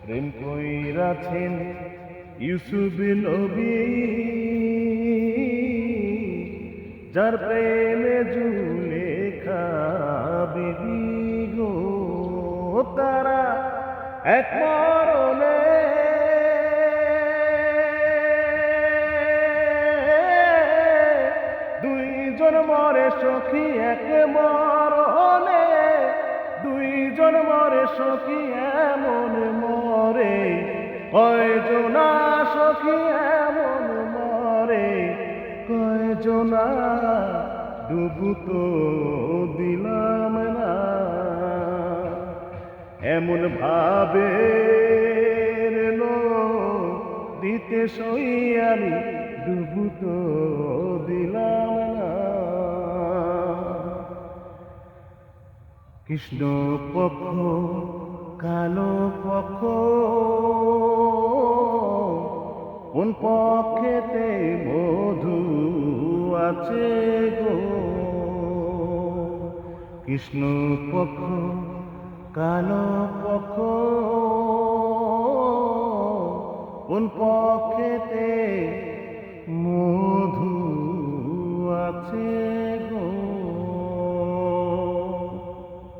প্রেম কইরাছেন ইউসুফ নবী, যার প্রেমে জুলেখা বিবি গো, তারা এক মরণে দুইজন মরে সখী এক মরণে, দুইজন মরে সখী এমন মরে, কয়জনা সখী এমন মরে, কয়জনা ডুবু তো দিলাম না, এমন ভাবে দিতে সই আমি ডুবু তো দিলাম না। কৃষ্ণ পক্ষ কালো পক্ষ, কোন পক্ষেতে মধু আছে গো, কৃষ্ণ পক্ষ কালো পক্ষ, কোন পক্ষেতে